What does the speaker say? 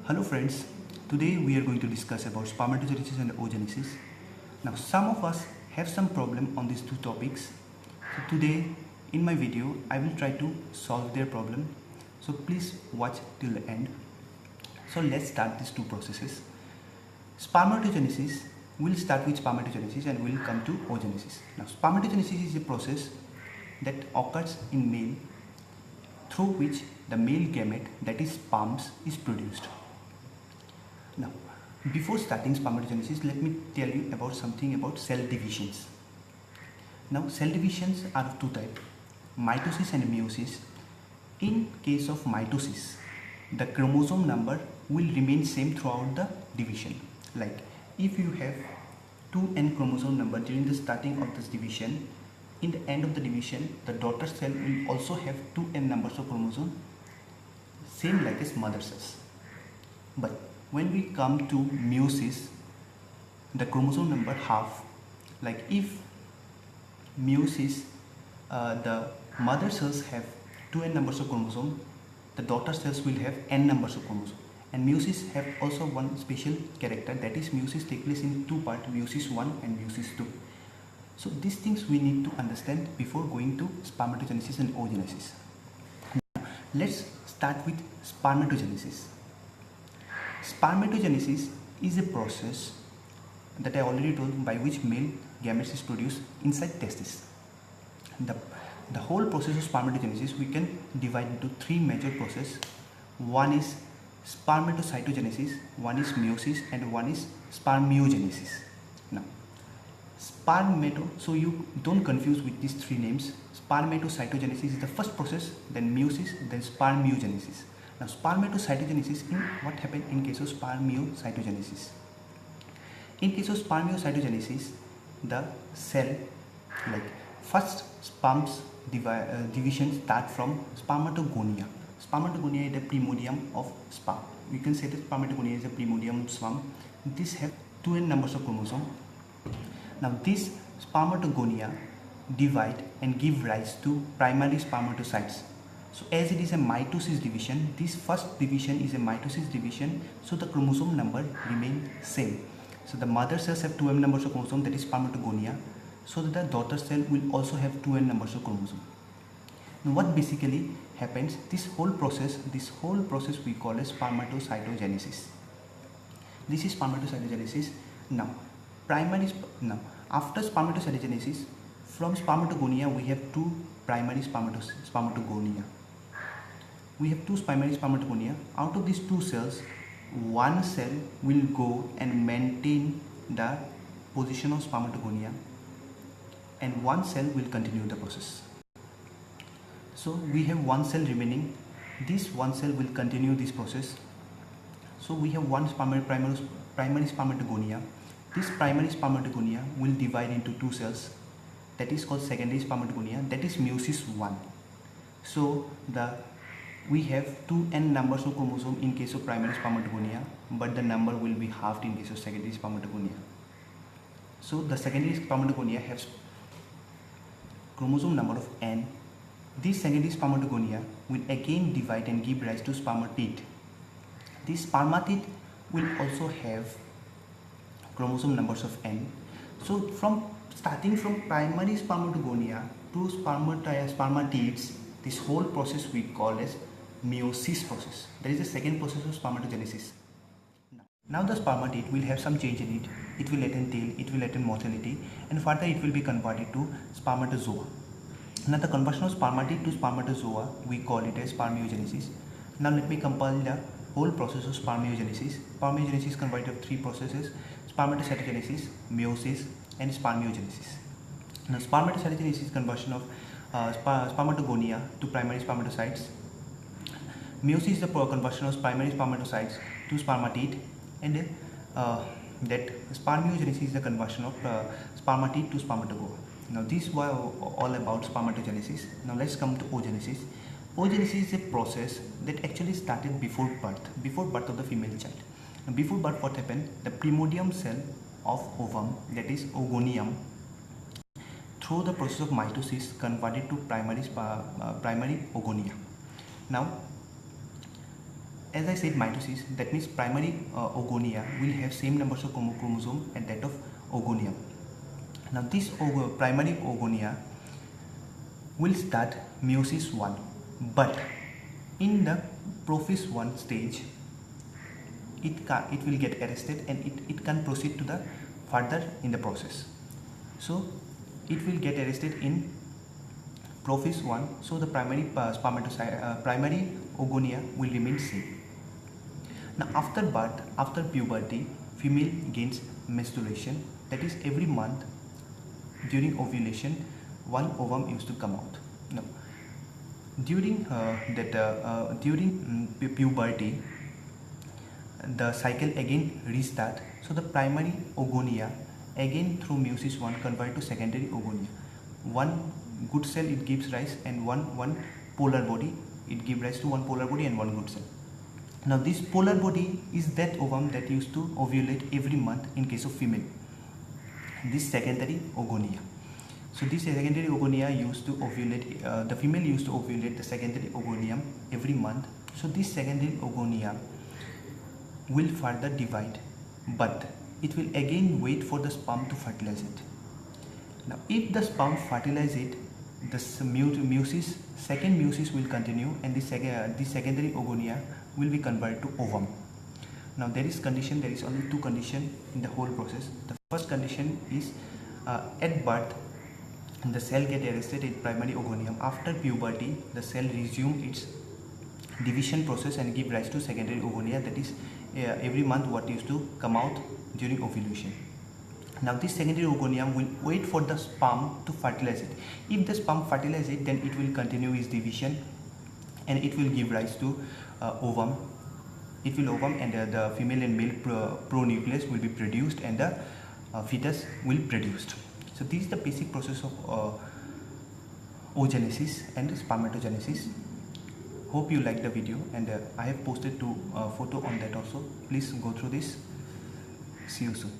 Hello friends, today we are going to discuss about spermatogenesis and oogenesis. Now some of us have some problem on these two topics. So today in my video I will try to solve their problem. So please watch till the end. So let's start these two processes. Spermatogenesis, we'll start with spermatogenesis and we'll come to oogenesis. Now spermatogenesis is a process that occurs in male through which the male gamete, that is sperms, is produced. Now, before starting spermatogenesis, let me tell you about something about cell divisions. Now, cell divisions are of two types, mitosis and meiosis. In case of mitosis, the chromosome number will remain same throughout the division. Like, if you have 2n chromosome number during the starting of this division, in the end of the division, the daughter cell will also have 2n numbers of chromosome, same like as mother cells. But when we come to meiosis, the chromosome number half. Like if meiosis, the mother cells have 2n numbers of chromosome, the daughter cells will have n numbers of chromosome. And meiosis have also one special character, that is meiosis take place in two parts, meiosis 1 and meiosis 2. So these things we need to understand before going to spermatogenesis and oogenesis. Now, let's start with spermatogenesis. Spermatogenesis is a process that I already told by which male gametes is produced inside testis. The whole process of spermatogenesis we can divide into three major processes. One is spermatocytogenesis, one is meiosis, and one is spermiogenesis. Now, so you don't confuse with these three names. Spermatocytogenesis is the first process, then meiosis, then spermiogenesis. Now, spermatocytogenesis, in what happened in case of spermiocytogenesis? In case of spermiocytogenesis, the cell, like first sperm's division start from spermatogonia. Spermatogonia is the primordium of sperm. We can say that spermatogonia is the primordium of sperm. These have 2n numbers of chromosome. Now, this spermatogonia divide and give rise to primary spermatocytes. So as it is a mitosis division, this first division is a mitosis division, so the chromosome number remain same. So the mother cells have 2m numbers of chromosome, that is spermatogonia, so that the daughter cell will also have 2n numbers of chromosome. Now what basically happens, this whole process we call as spermatocytogenesis. This is spermatocytogenesis. Now after spermatocytogenesis, from spermatogonia we have two primary spermatogonia. We have two primary spermatogonia. Out of these two cells, one cell will go and maintain the position of spermatogonia, and one cell will continue the process. So we have one cell remaining. This one cell will continue this process. So we have one primary spermatogonia. This primary spermatogonia will divide into two cells, that is called secondary spermatogonia, that is meiosis 1. So we have 2n numbers of chromosome in case of primary spermatogonia, but the number will be halved in case of secondary spermatogonia. So the secondary spermatogonia has chromosome number of n. This secondary spermatogonia will again divide and give rise to spermatid. This spermatid will also have chromosome numbers of n. So starting from primary spermatogonia to spermatids, this whole process we call as meiosis process. That is the second process of spermatogenesis. Now the spermatid will have some change in it. It will attain tail, it will attain motility, and further it will be converted to spermatozoa. Now the conversion of spermatid to spermatozoa, we call it as spermiogenesis. Now let me compile the whole process of spermiogenesis. Spermiogenesis is converted of three processes: spermatocytogenesis, meiosis, and spermiogenesis. Now spermatocytogenesis is conversion of spermatogonia to primary spermatocytes. Meiosis is the conversion of primary spermatocytes to spermatid, and that spermiogenesis is the conversion of spermatid to spermatogoa. Now these were all about spermatogenesis. Now let's come to oogenesis. Oogenesis is a process that actually started before birth of the female child. Now, before birth, what happened? The primordium cell of ovum, that is oogonium, through the process of mitosis converted to primary oogonia. Now as I said mitosis, that means primary oogonia will have same numbers of chromosome and that of oogonium. Now this primary oogonia will start meiosis 1, but in the prophase 1 stage it will get arrested and it can proceed to the further in the process. So it will get arrested in prophase 1, so the primary primary oogonia will remain same. Now after birth, after puberty, female gains menstruation, that is every month during ovulation one ovum used to come out. Now during puberty the cycle again restart, so the primary oogonia again through meiosis 1 convert to secondary oogonia. One good cell it gives rise, and one polar body it gives rise to one polar body and one good cell. Now this polar body is that ovum that used to ovulate every month in case of female, this secondary oogonia. So this secondary oogonia used to ovulate, the female used to ovulate the secondary oogonium every month. So this secondary oogonia will further divide, but it will again wait for the sperm to fertilize it. Now if the sperm fertilize it, the meiosis, second meiosis will continue, and the secondary oogonia will be converted to ovum. Now there is only two conditions in the whole process. The first condition is at birth the cell get arrested in primary oogonium. After puberty the cell resume its division process and give rise to secondary oogonia, that is every month what used to come out during ovulation. Now this secondary oogonium will wait for the sperm to fertilize it. If the sperm fertilize it, then it will continue its division and it will give rise to ovum. It will ovum, and the female and male pronucleus will be produced, and the fetus will be produced. So this is the basic process of oogenesis and spermatogenesis. Hope you like the video, and I have posted two photo on that also. Please go through this. See you soon.